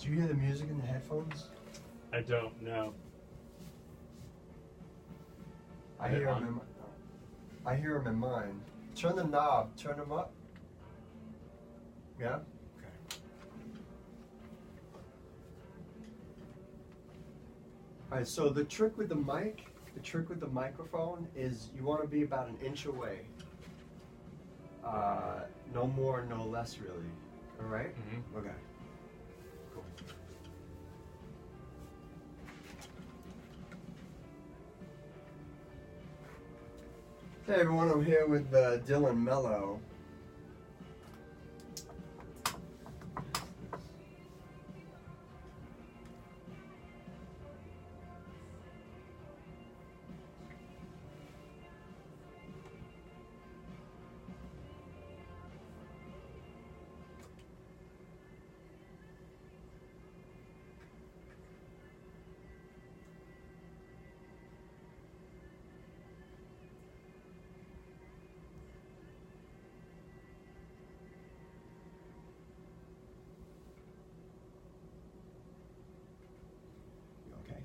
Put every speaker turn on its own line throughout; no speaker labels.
Do you hear the music in the headphones?
I don't know.
I hear them in mine. Turn the knob. Turn them up. Yeah?
Okay.
Alright, so the trick with the microphone is you want to be about an inch away. No more, no less, really. Alright?
Mm-hmm.
Okay. Cool. Hey everyone, I'm here with Dylan Mello. Okay.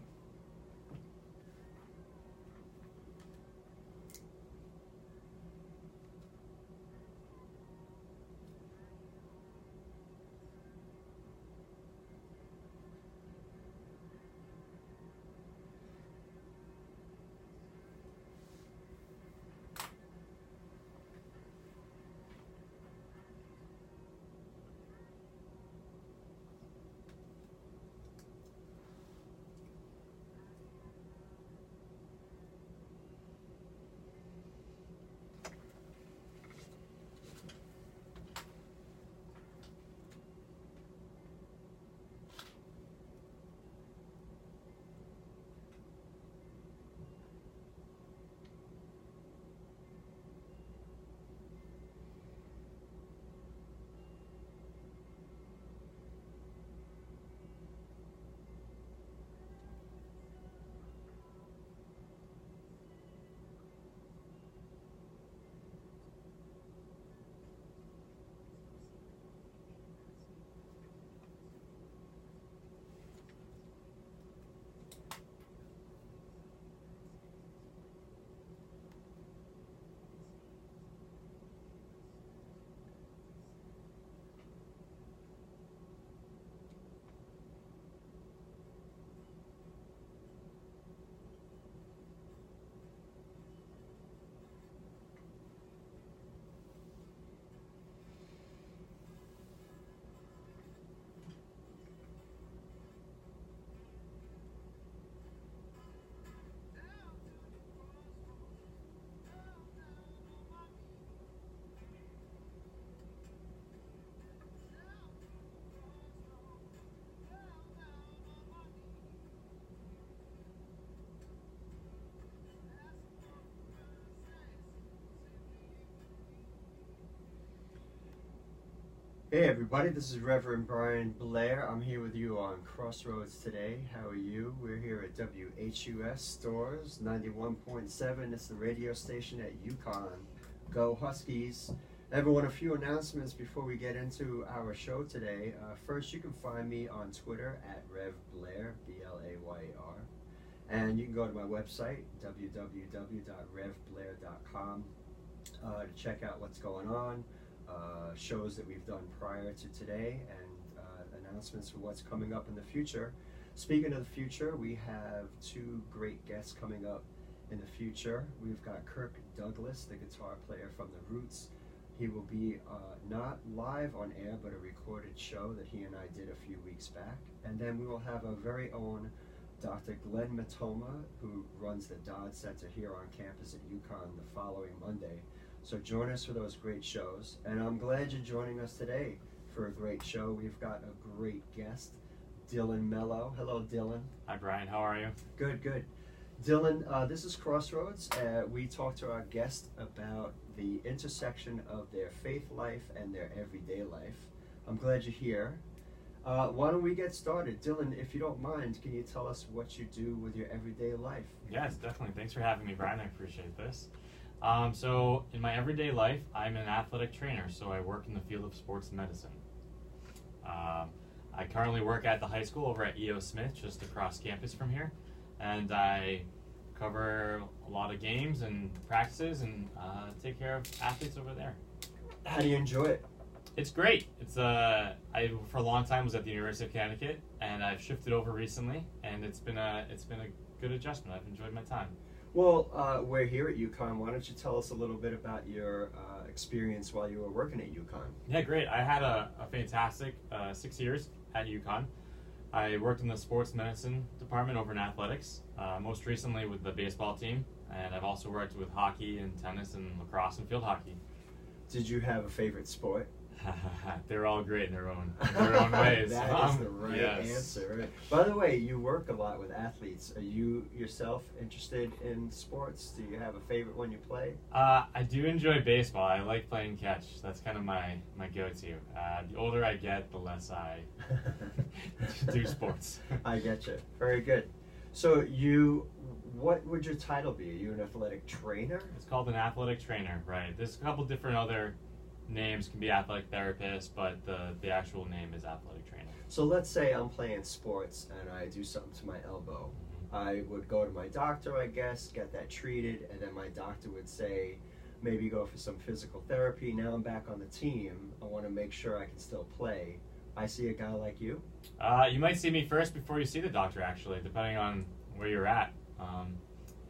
Hey everybody, this is Reverend Brian Blair. I'm here with you on Crossroads today. How are you? We're here at WHUS Stores 91.7. It's the radio station at Yukon. Go Huskies. Everyone, a few announcements before we get into our show today. First, you can find me on Twitter at Rev Blair, B-L-A-Y-R. And you can go to my website, www.revblair.com, to check out what's going on. Shows that we've done prior to today, and announcements for what's coming up in the future. Speaking of the future, we have two great guests coming up in the future. We've got Kirk Douglas, the guitar player from The Roots. He will be not live on air, but a recorded show that he and I did a few weeks back. And then we will have our very own Dr. Glenn Matoma, who runs the Dodd Center here on campus at Yukon the following Monday. So join us for those great shows. And I'm glad you're joining us today for a great show. We've got a great guest, Dylan Mello. Hello, Dylan.
Hi, Brian. How are you?
Good, good. Dylan, this is Crossroads. We talk to our guest about the intersection of their faith life and their everyday life. I'm glad you're here. Why don't we get started? Dylan, if you don't mind, can you tell us what you do with your everyday life?
Yes, definitely. Thanks for having me, Brian. I appreciate this. So in my everyday life, I'm an athletic trainer, so I work in the field of sports medicine. I currently work at the high school over at E.O. Smith, just across campus from here, and I cover a lot of games and practices and take care of athletes over there.
How do you enjoy it?
It's great. It's I for a long time was at the University of Connecticut, and I've shifted over recently, and it's been a good adjustment. I've enjoyed my time.
Well, we're here at UConn. Why don't you tell us a little bit about your experience while you were working at UConn?
Yeah, great. I had a fantastic 6 years at UConn. I worked in the sports medicine department over in athletics, most recently with the baseball team, and I've also worked with hockey and tennis and lacrosse and field hockey.
Did you have a favorite sport?
They're all great in their own ways.
That is the right answer. Right? By the way, you work a lot with athletes. Are you yourself interested in sports? Do you have a favorite one you play?
I do enjoy baseball. I like playing catch. That's kind of my go-to. The older I get, the less I do sports.
I get you. Very good. So what would your title be? Are you an athletic trainer?
It's called an athletic trainer, right? There's a couple different other names, can be athletic therapist, but the actual name is athletic trainer.
So let's say I'm playing sports and I do something to my elbow. I would go to my doctor, I guess, get that treated, and then my doctor would say, maybe go for some physical therapy. Now I'm back on the team. I want to make sure I can still play. I see a guy like you.
You might see me first before you see the doctor, actually, depending on where you're at.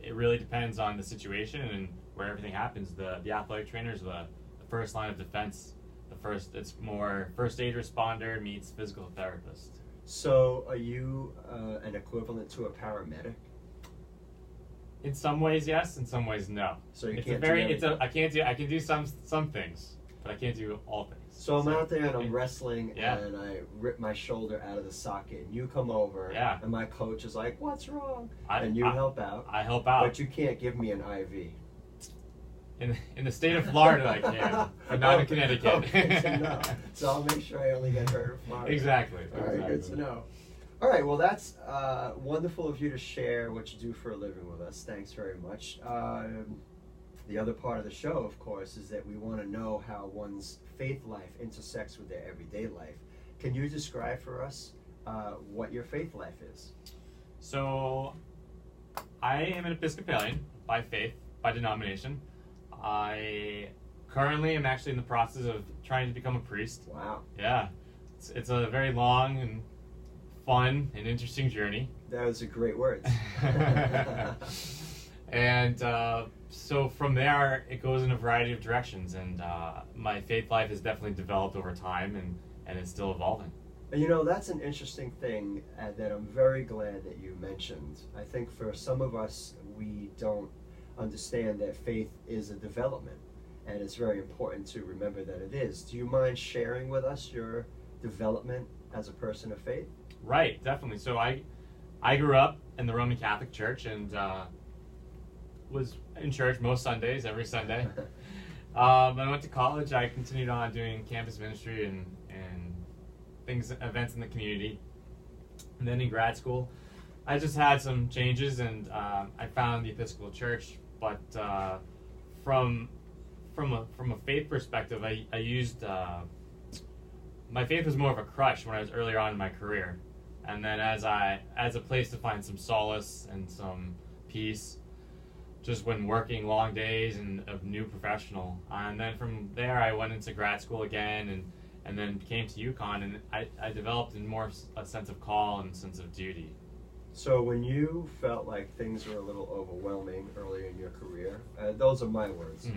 It really depends on the situation and where everything happens. The athletic trainer is the first line of defense. It's more first aid responder meets physical therapist.
So are you an equivalent to a paramedic?
In some ways, yes. In some ways, no.
So you
it's
can't
a very.
do
It's a. I can't do. I can do some things, but I can't do all things.
So I'm out there and I'm wrestling,
yeah.
and I rip my shoulder out of the socket, and you come over,
yeah.
and my coach is like, "What's wrong?"
And
you help out.
I help out,
but you can't give me an IV.
In the state of Florida, I can, but not in Connecticut.
Okay, to know. So I'll make sure I only get hurt in Florida.
Exactly.
All right, good to know. All right, well, that's wonderful of you to share what you do for a living with us. Thanks very much. The other part of the show, of course, is that we want to know how one's faith life intersects with their everyday life. Can you describe for us what your faith life is?
So, I am an Episcopalian by faith, by denomination. I currently am actually in the process of trying to become a priest.
Wow.
Yeah. It's a very long and fun and interesting journey.
That was a great word.
And so from there, it goes in a variety of directions. And my faith life has definitely developed over time, and it's still evolving.
And you know, that's an interesting thing that I'm very glad that you mentioned. I think for some of us, we don't understand that faith is a development, and it's very important to remember that it is. Do you mind sharing with us your development as a person of faith?
Right, definitely. So I grew up in the Roman Catholic Church and was in church most Sundays, every Sunday. I went to college. I continued on doing campus ministry and events in the community. And then in grad school, I just had some changes, and I found the Episcopal Church. But from a faith perspective, I used my faith was more of a crutch when I was earlier on in my career, and then as a place to find some solace and some peace, just when working long days and a new professional. And then from there, I went into grad school again, and then came to UConn, and I developed in more a sense of call and sense of duty.
So when you felt like things were a little overwhelming early in your career, those are my words,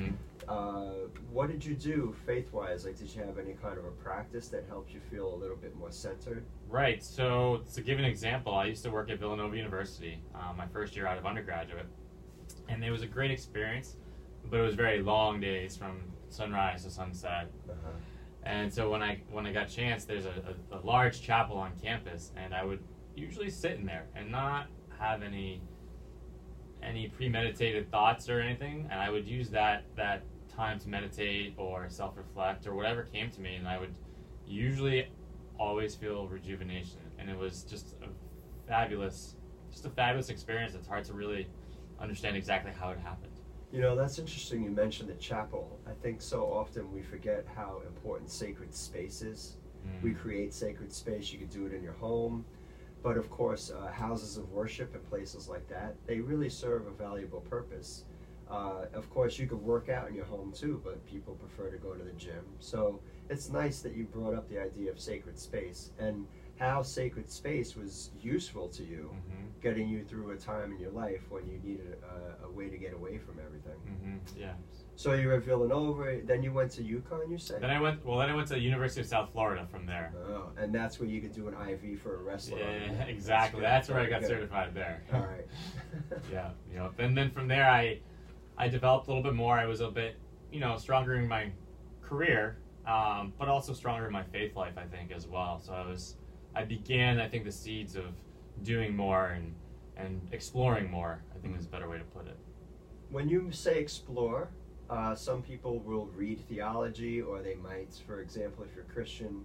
what did you do faith-wise? Like, did you have any kind of a practice that helped you feel a little bit more centered?
Right. So to give an example, I used to work at Villanova University my first year out of undergraduate, and it was a great experience, but it was very long days from sunrise to sunset. And so when I got a chance, there's a large chapel on campus, and I would usually sit in there and not have any premeditated thoughts or anything, and I would use that time to meditate or self-reflect or whatever came to me, and I would usually always feel rejuvenation, and it was just a fabulous experience. It's hard to really understand exactly how it happened.
You know, that's interesting you mentioned the chapel. I think so often we forget how important sacred space is. We create sacred space. You could do it in your home. But of course, houses of worship and places like that, they really serve a valuable purpose. Of course, you could work out in your home too, but people prefer to go to the gym. So it's nice that you brought up the idea of sacred space and how sacred space was useful to you, getting you through a time in your life when you needed a way to get away from everything.
Yeah.
So you were at Villanova, then you went to UConn, you said?
Then I went to the University of South Florida from there.
Oh, and that's where you could do an IV for a wrestler.
Yeah, exactly. That's where I got certified there.
All right.
Yeah, and then from there I developed a little bit more. I was a bit, stronger in my career, but also stronger in my faith life, I think, as well. So I began, I think, the seeds of doing more and exploring more, I think is a better way to put it.
When you say explore, some people will read theology, or they might, for example, if you're Christian,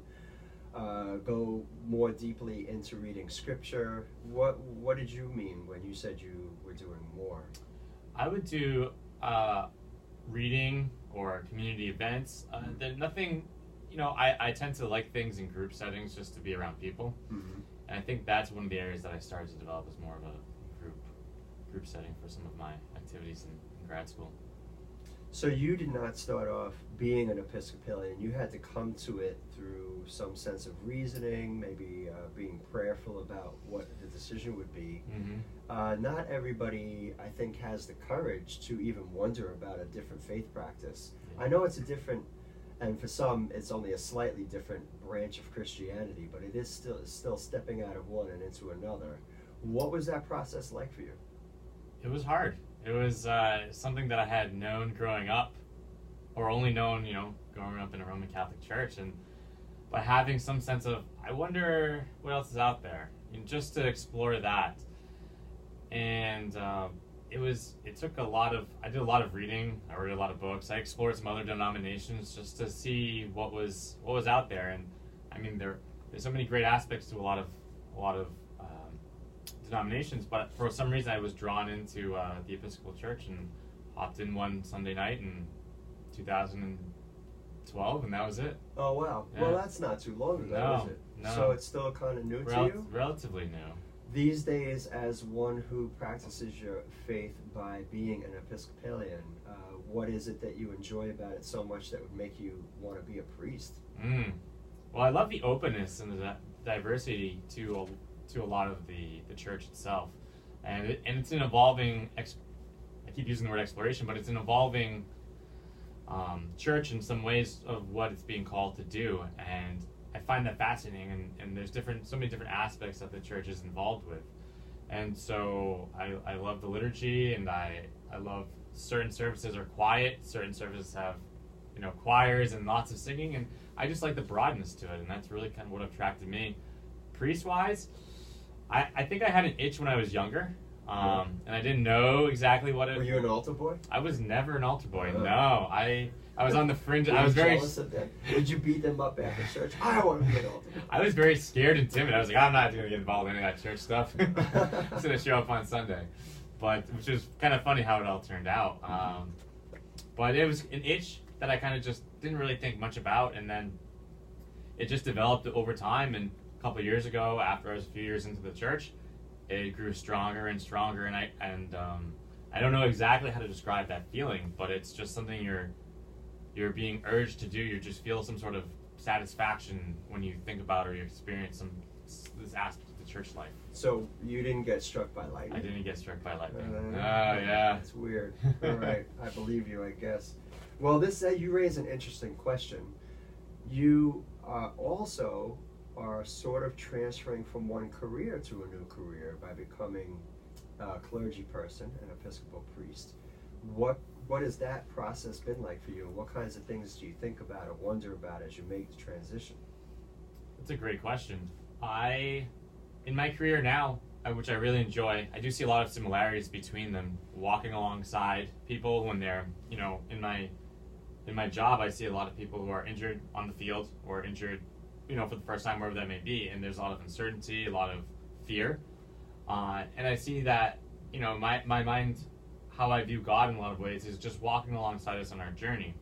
go more deeply into reading scripture. What did you mean when you said you were doing more?
I would do reading or community events. There's nothing, I tend to like things in group settings just to be around people. And I think that's one of the areas that I started to develop as more of a group setting for some of my activities in grad school.
So you did not start off being an Episcopalian. You had to come to it through some sense of reasoning, maybe being prayerful about what the decision would be. Not everybody, I think, has the courage to even wonder about a different faith practice. I know it's a different, and for some, it's only a slightly different branch of Christianity, but it is still stepping out of one and into another. What was that process like for you?
It was hard. It was something that I had known growing up, or only known, growing up in a Roman Catholic church, and by having some sense of, I wonder what else is out there, and just to explore that. And it took I did a lot of reading, I read a lot of books, I explored some other denominations just to see what was out there. And I mean, there's so many great aspects to a lot of denominations, but for some reason I was drawn into the Episcopal Church and hopped in one Sunday night in 2012, and that was it.
Oh wow! Yeah. Well, that's not too long ago, is it?
No.
So it's still kind of new to you?
Relatively new.
These days, as one who practices your faith by being an Episcopalian, what is it that you enjoy about it so much that would make you want to be a priest?
Well, I love the openness and the diversity to a lot of the church itself, and it's an evolving. I keep using the word exploration, but it's an evolving church in some ways of what it's being called to do, and I find that fascinating. And there's so many different aspects that the church is involved with, and so I love the liturgy, and I love certain services are quiet, certain services have choirs and lots of singing, and I just like the broadness to it, and that's really kind of what attracted me. Priest-wise, I think I had an itch when I was younger, and I didn't know exactly what it was.
Were you an altar boy?
I was never an altar boy, no. I was on the fringe.
Were
I was
you
very
jealous of them? Did you beat them up after church? I want to be an altar boy.
I was very scared and timid. I was like, I'm not going to get involved in any of that church stuff. I'm just going to show up on Sunday. Which was kind of funny how it all turned out. But it was an itch that I kind of just didn't really think much about, and then it just developed over time. And a couple of years ago, after I was a few years into the church, it grew stronger and stronger, and I don't know exactly how to describe that feeling, but it's just something you're being urged to do. You just feel some sort of satisfaction when you think about or you experience this aspect of the church life.
So you didn't get struck by lightning?
I didn't get struck by lightning. Yeah.
That's weird. All right, I believe you, I guess. Well, you raise an interesting question. You also are sort of transferring from one career to a new career by becoming a clergy person, an Episcopal priest. What has that process been like for you? What kinds of things do you think about or wonder about as you make the transition?
That's a great question. In my career now, which I really enjoy, I do see a lot of similarities between them. Walking alongside people when they're, in my job, I see a lot of people who are injured on the field or injured, for the first time, wherever that may be, and there's a lot of uncertainty, a lot of fear, and I see that, my mind, how I view God in a lot of ways is just walking alongside us on our journey,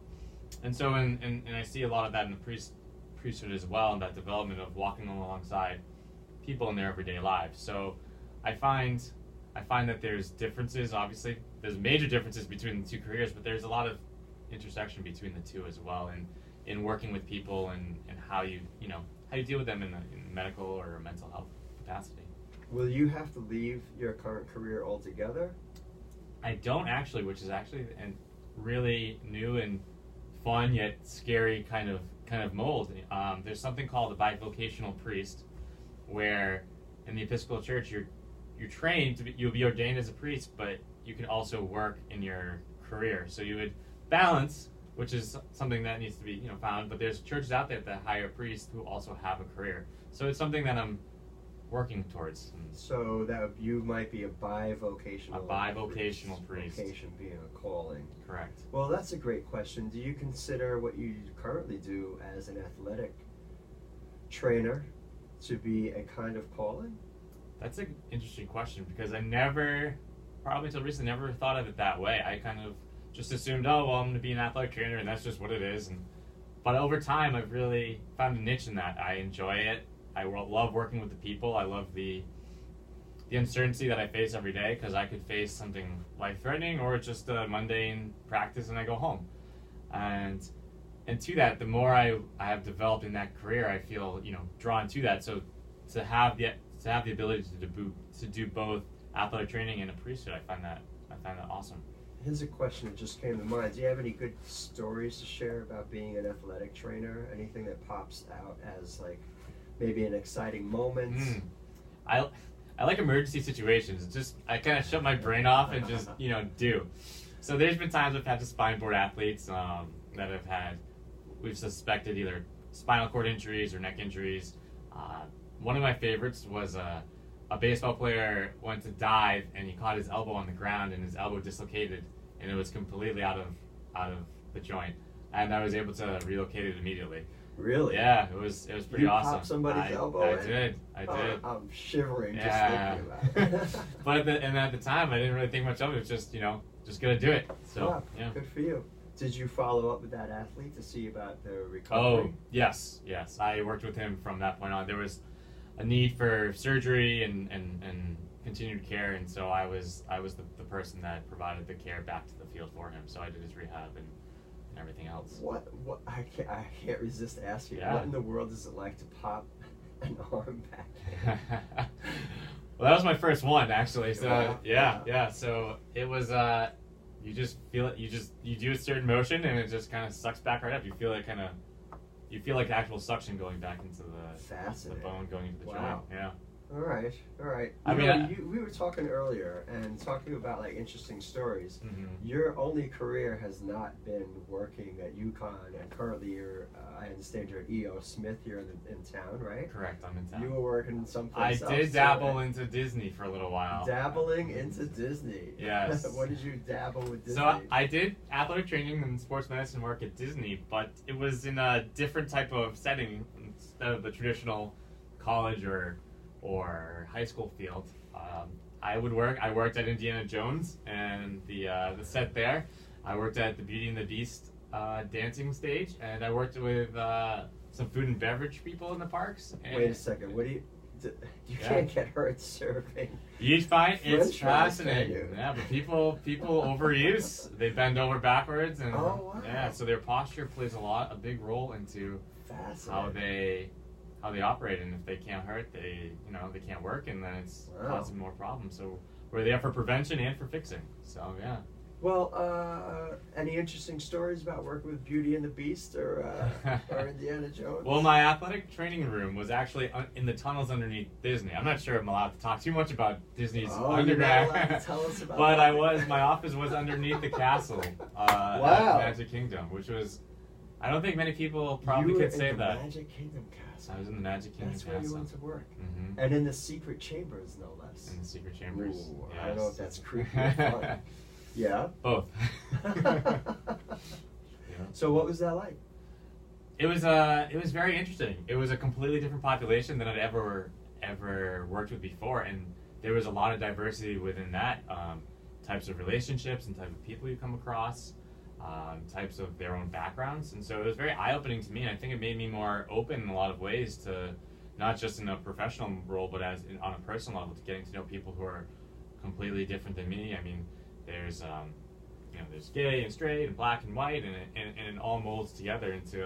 and so and I see a lot of that in the priesthood as well, and that development of walking alongside people in their everyday lives. So I find that there's differences. Obviously, there's major differences between the two careers, but there's a lot of intersection between the two as well, and in working with people and how you deal with them in medical or mental health capacity.
Will you have to leave your current career altogether?
I don't actually, which is actually a really new and fun yet scary kind of mold. There's something called a bivocational priest, where in the Episcopal Church you're trained to you'll be ordained as a priest, but you can also work in your career. So you would balance, which is something that needs to be found. But there's churches out there that hire priests who also have a career. So it's something that I'm working towards.
So that you might be a bivocational
priest.
Vocation being a calling.
Correct.
Well, that's a great question. Do you consider what you currently do as an athletic trainer to be a kind of calling?
That's an interesting question, because I probably until recently, never thought of it that way. I kind of just assumed, oh, well, I'm going to be an athletic trainer, and that's just what it is. But over time, I've really found a niche in that. I enjoy it. I love working with the people. I love the uncertainty that I face every day, because I could face something life-threatening or just a mundane practice and I go home. And to that, the more I have developed in that career, I feel drawn to that. So to have the ability to do both athletic training and a priesthood, I find that awesome.
Here's a question that just came to mind. Do you have any good stories to share about being an athletic trainer? Anything that pops out as like maybe an exciting moment?
I like emergency situations. It's just I kind of shut my brain off and just do. So there's been times I've had to spine board athletes that we've suspected either spinal cord injuries or neck injuries. One of my favorites was a baseball player went to dive and he caught his elbow on the ground and his elbow dislocated and it was completely out of the joint, and I was able to relocate it immediately. Really? Yeah, it was pretty awesome.
You popped somebody's elbow?
I did.
I'm shivering just thinking about it.
But at the time, I didn't really think much of it. It was just gonna do it. So yeah.
Good for you. Did you follow up with that athlete to see about the recovery?
Oh, yes. I worked with him from that point on. There was a need for surgery and continued care, and so I was the person that provided the care back to the field for him. So I did his rehab and everything else.
What I can't resist asking.
Yeah.
What in the world is it like to pop an arm back?
Well, that was my first one, actually. So yeah. So it was you just feel it. You do a certain motion and it just kind of sucks back right up. You feel like actual suction going back into the bone, going into the joint. Yeah.
All right. We were talking earlier and talking about like interesting stories.
Mm-hmm.
Your only career has not been working at UConn, and currently I understand you're at E.O. Smith here in town, right?
Correct, I'm in town.
You were working someplace else.
I did dabble into Disney for a little while.
Dabbling into Disney.
Yes.
What did you dabble with Disney?
So I did athletic training and sports medicine work at Disney, but it was in a different type of setting instead of the traditional college or high school field. I worked at Indiana Jones and the set there. I worked at the Beauty and the Beast dancing stage, and I worked with some food and beverage people in the parks.
Wait a second. What do you can't get hurt surfing?
You find it's fascinating. Yeah, but people overuse. They bend over backwards, and so their posture plays a big role into how they operate, and if they can't hurt, they can't work, and then it's causing more problems. So we're there for prevention and for fixing. So yeah.
Well, any interesting stories about working with Beauty and the Beast or Indiana Jones?
Well, my athletic training room was actually in the tunnels underneath Disney. I'm not sure if I'm allowed to talk too much about Disney's underground.
You're not allowed to tell us about
but
that.
My office was underneath the castle at Magic Kingdom, which was, I don't think many people probably could say that.
You were in the Magic Kingdom castle.
I was in the Magic Kingdom castle.
That's where you went to work.
Mm-hmm.
And in the secret chambers, no less.
In the secret chambers.
Ooh,
yes.
I don't know if that's creepy or fun. Yeah?
Both.
So what was that like?
It was very interesting. It was a completely different population than I'd ever worked with before, and there was a lot of diversity within that, types of relationships and type of people you come across. types of their own backgrounds. And so it was very eye-opening to me, and I think it made me more open in a lot of ways to, not just in a professional role, but on a personal level, to getting to know people who are completely different than me. I mean, there's there's gay and straight and black and white, and it all molds together into